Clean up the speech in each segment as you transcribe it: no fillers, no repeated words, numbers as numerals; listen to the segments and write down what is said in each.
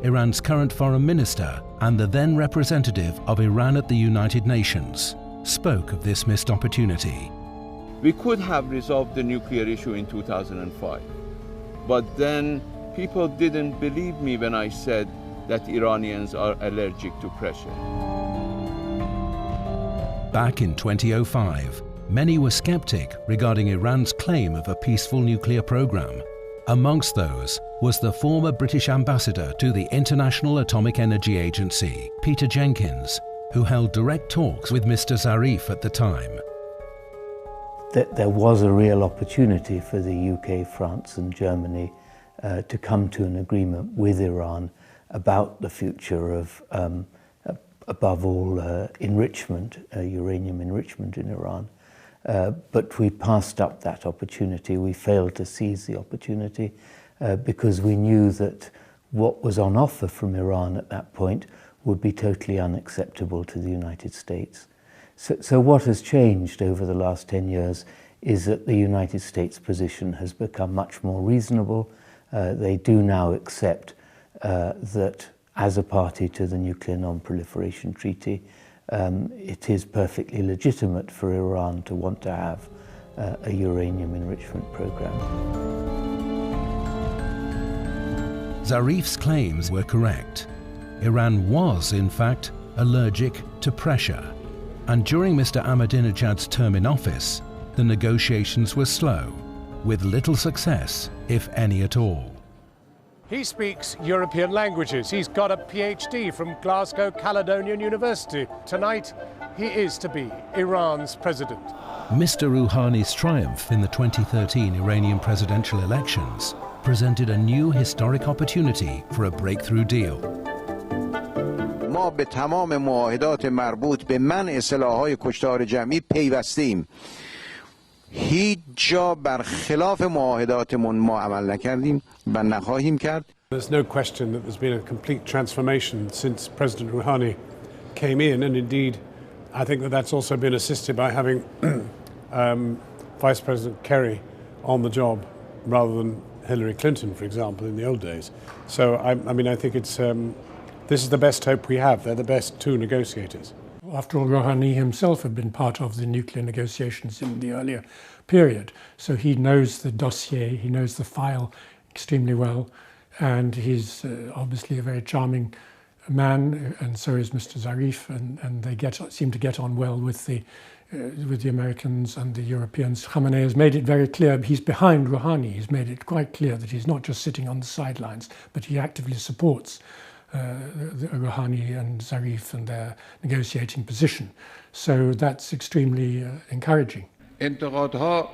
Iran's current foreign minister and the then representative of Iran at the United Nations, spoke of this missed opportunity. We could have resolved the nuclear issue in 2005, but then people didn't believe me when I said that Iranians are allergic to pressure. Back in 2005, many were skeptic regarding Iran's claim of a peaceful nuclear program. Amongst those was the former British ambassador to the International Atomic Energy Agency, Peter Jenkins, who held direct talks with Mr. Zarif at the time. There was a real opportunity for the UK, France and Germany to come to an agreement with Iran about the future of, above all, enrichment, uranium enrichment in Iran. But we passed up that opportunity. We failed to seize the opportunity because we knew that what was on offer from Iran at that point would be totally unacceptable to the United States. So what has changed over the last 10 years is that the United States position has become much more reasonable. They do now accept that as a party to the Nuclear Non-Proliferation Treaty, it is perfectly legitimate for Iran to want to have a uranium enrichment program. Zarif's claims were correct. Iran was, in fact, allergic to pressure. And during Mr. Ahmadinejad's term in office, the negotiations were slow, with little success, if any at all. He speaks European languages. He's got a PhD from Glasgow Caledonian University. Tonight, he is to be Iran's president. Mr. Rouhani's triumph in the 2013 Iranian presidential elections presented a new historic opportunity for a breakthrough deal. ما به تمام معاهدات مربوط به منع سلاح‌های کشتار جمعی پیوستیم. هیچ جا برخلاف معاهداتمون ما عمل نکردیم و نخواهیم کرد. There's no question that there's been a complete transformation since President Rouhani came in, and indeed I think that that's also been assisted by having Vice President Kerry on the job rather than Hillary Clinton, for example, in the old days. So I mean, I think it's this is the best hope we have. They're the best two negotiators. After all, Rouhani himself had been part of the nuclear negotiations in the earlier period, so he knows the dossier, he knows the file extremely well, and he's obviously a very charming man, and so is Mr. Zarif, and they seem to get on well with the Americans and the Europeans. Khamenei has made it very clear he's behind Rouhani. He's made it quite clear that he's not just sitting on the sidelines, but he actively supports Rouhani and Zarif and their negotiating position. So that's extremely encouraging. انتقادها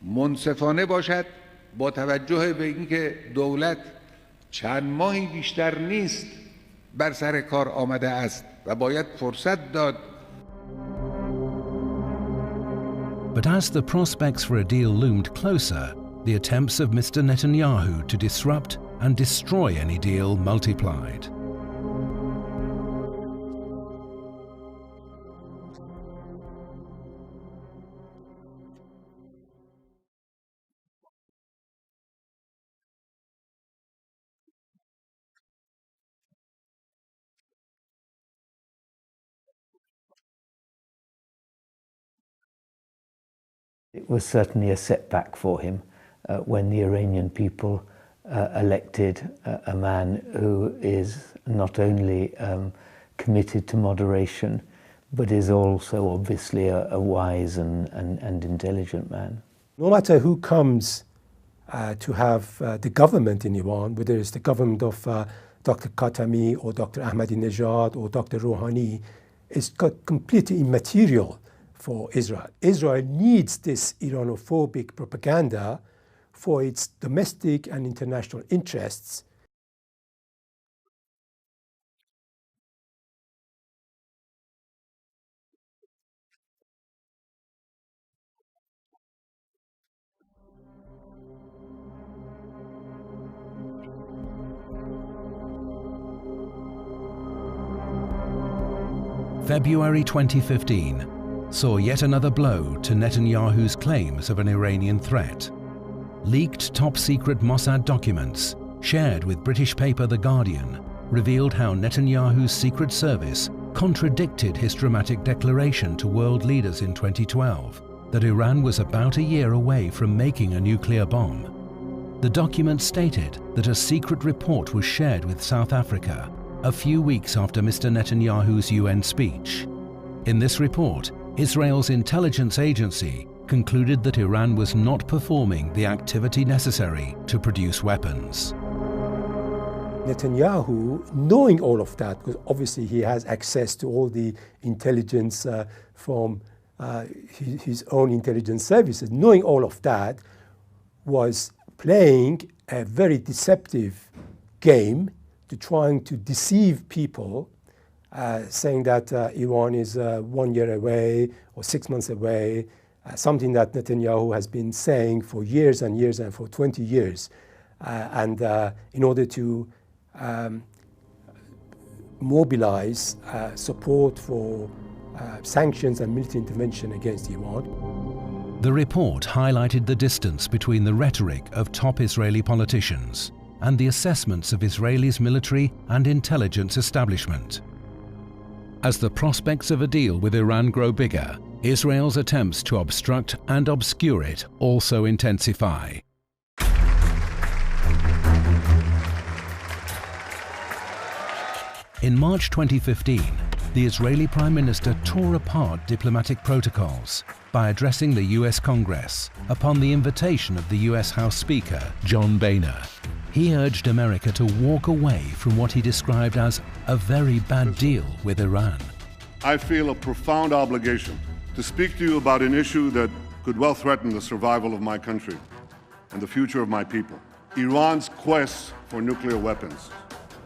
منصفانه باشد با توجه به اینکه دولت چند ماهی بیشتر نیست بر سر کار آمده است و باید فرصت داد. But as the prospects for a deal loomed closer, the attempts of Mr. Netanyahu to disrupt and destroy any deal multiplied. It was certainly a setback for him when the Iranian people elected a man who is not only committed to moderation, but is also obviously a wise and intelligent man. No matter who comes to have the government in Iran, whether it's the government of Dr. Khatami or Dr. Ahmadinejad or Dr. Rouhani, is completely immaterial for Israel. Israel needs this Iranophobic propaganda for its domestic and international interests. February 2015 saw yet another blow to Netanyahu's claims of an Iranian threat. Leaked top-secret Mossad documents shared with British paper The Guardian, revealed how Netanyahu's Secret Service contradicted his dramatic declaration to world leaders in 2012 that Iran was about a year away from making a nuclear bomb. The document stated that a secret report was shared with South Africa a few weeks after Mr. Netanyahu's UN speech. In this report, Israel's intelligence agency concluded that Iran was not performing the activity necessary to produce weapons. Netanyahu, knowing all of that, because obviously he has access to all the intelligence from his own intelligence services, knowing all of that, was playing a very deceptive game to trying to deceive people, saying that Iran is 1 year away or 6 months away, something that Netanyahu has been saying for years and years and for 20 years. And in order to mobilize support for sanctions and military intervention against Iran. The report highlighted the distance between the rhetoric of top Israeli politicians and the assessments of Israel's military and intelligence establishment. As the prospects of a deal with Iran grow bigger, Israel's attempts to obstruct and obscure it also intensify. In March 2015, the Israeli Prime Minister tore apart diplomatic protocols by addressing the US Congress upon the invitation of the US House Speaker, John Boehner. He urged America to walk away from what he described as a very bad deal with Iran. I feel a profound obligation to speak to you about an issue that could well threaten the survival of my country and the future of my people: Iran's quest for nuclear weapons.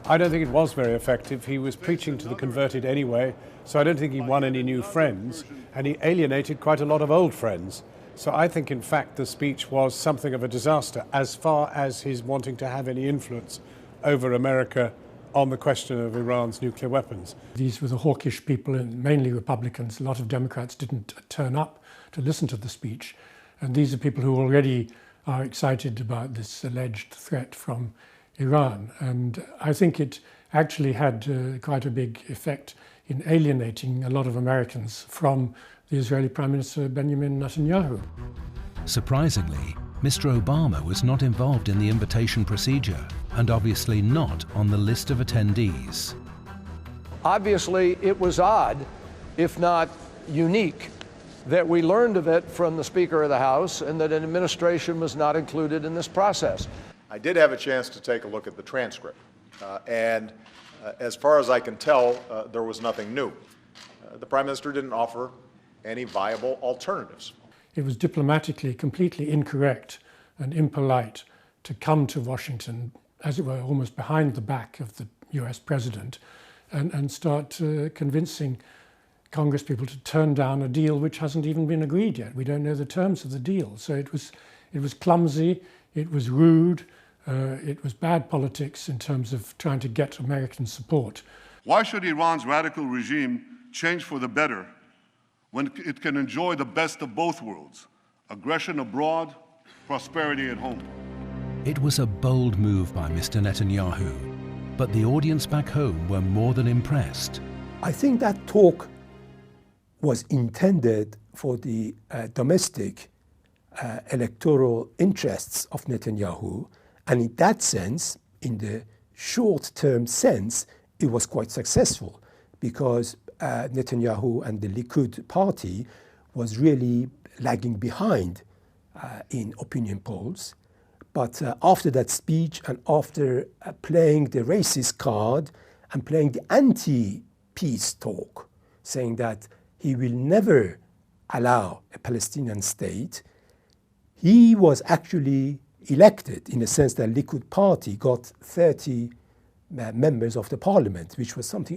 I don't think it was very effective. He was preaching to the converted anyway, so I don't think he won any new friends, and he alienated quite a lot of old friends. So I think, in fact, the speech was something of a disaster as far as his wanting to have any influence over America on the question of Iran's nuclear weapons. These were the hawkish people, and mainly Republicans. A lot of Democrats didn't turn up to listen to the speech. And these are people who already are excited about this alleged threat from Iran. And I think it actually had quite a big effect in alienating a lot of Americans from the Israeli Prime Minister Benjamin Netanyahu. Surprisingly, Mr. Obama was not involved in the invitation procedure and obviously not on the list of attendees. Obviously, it was odd, if not unique, that we learned of it from the Speaker of the House and that an administration was not included in this process. I did have a chance to take a look at the transcript, and as far as I can tell, there was nothing new. The Prime Minister didn't offer any viable alternatives. It was diplomatically completely incorrect and impolite to come to Washington, as it were, almost behind the back of the US president, and start convincing Congress people to turn down a deal which hasn't even been agreed yet. We don't know the terms of the deal. So it was clumsy, it was rude, it was bad politics in terms of trying to get American support. Why should Iran's radical regime change for the better when it can enjoy the best of both worlds: aggression abroad, prosperity at home? It was a bold move by Mr. Netanyahu, but the audience back home were more than impressed. I think that talk was intended for the domestic electoral interests of Netanyahu, and in that sense, in the short-term sense, it was quite successful, because Netanyahu and the Likud party was really lagging behind in opinion polls. But after that speech and after playing the racist card and playing the anti-peace talk, saying that he will never allow a Palestinian state, he was actually elected, in the sense that Likud party got 30 members of the parliament, which was something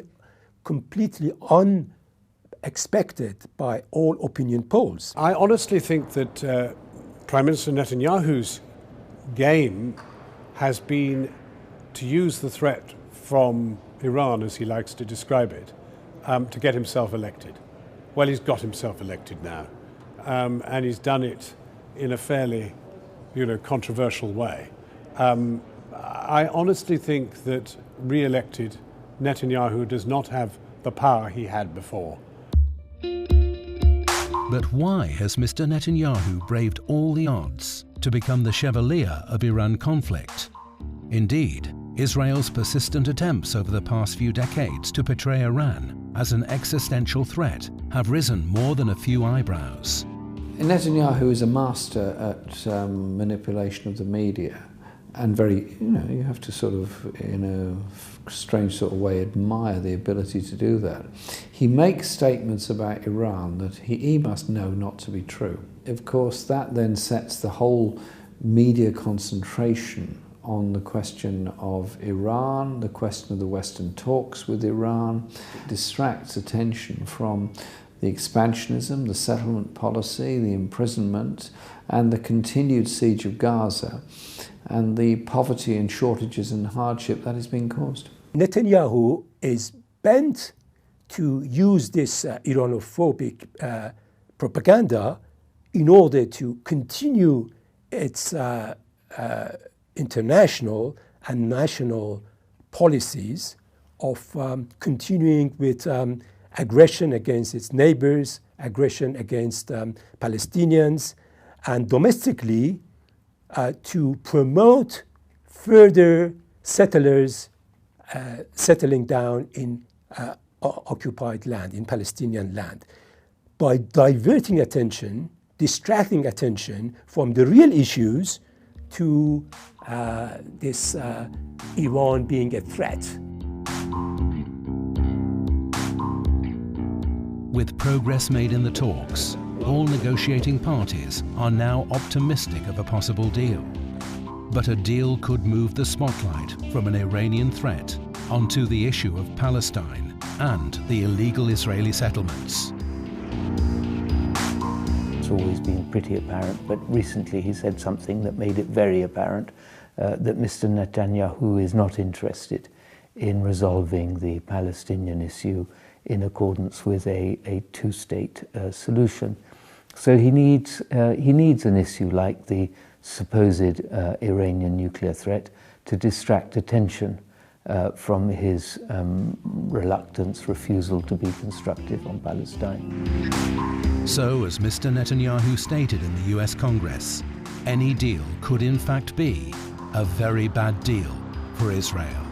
completely unexpected by all opinion polls. I honestly think that Prime Minister Netanyahu's game has been to use the threat from Iran, as he likes to describe it, to get himself elected. Well, he's got himself elected now, and he's done it in a fairly, controversial way. I honestly think that re-elected Netanyahu does not have the power he had before. But why has Mr. Netanyahu braved all the odds to become the chevalier of Iran conflict? Indeed, Israel's persistent attempts over the past few decades to portray Iran as an existential threat have risen more than a few eyebrows. Netanyahu is a master at manipulation of the media, and very, you have to sort of, in a strange sort of way, admire the ability to do that. He makes statements about Iran that he must know not to be true. Of course, that then sets the whole media concentration on the question of Iran, the question of the Western talks with Iran. It distracts attention from the expansionism, the settlement policy, the imprisonment, and the continued siege of Gaza, and the poverty and shortages and hardship that is being caused. Netanyahu is bent to use this Iranophobic propaganda in order to continue its international and national policies of continuing with aggression against its neighbors, aggression against Palestinians, and domestically to promote further settlers settling down in occupied land, in Palestinian land, by diverting attention, distracting attention from the real issues to this Iran being a threat. With progress made in the talks, all negotiating parties are now optimistic of a possible deal. But a deal could move the spotlight from an Iranian threat onto the issue of Palestine and the illegal Israeli settlements. It's always been pretty apparent, but recently he said something that made it very apparent that Mr. Netanyahu is not interested in resolving the Palestinian issue in accordance with a two-state solution. So he needs an issue like the supposed Iranian nuclear threat to distract attention from his reluctance, refusal to be constructive on Palestine. So, as Mr. Netanyahu stated in the US Congress, any deal could in fact be a very bad deal for Israel.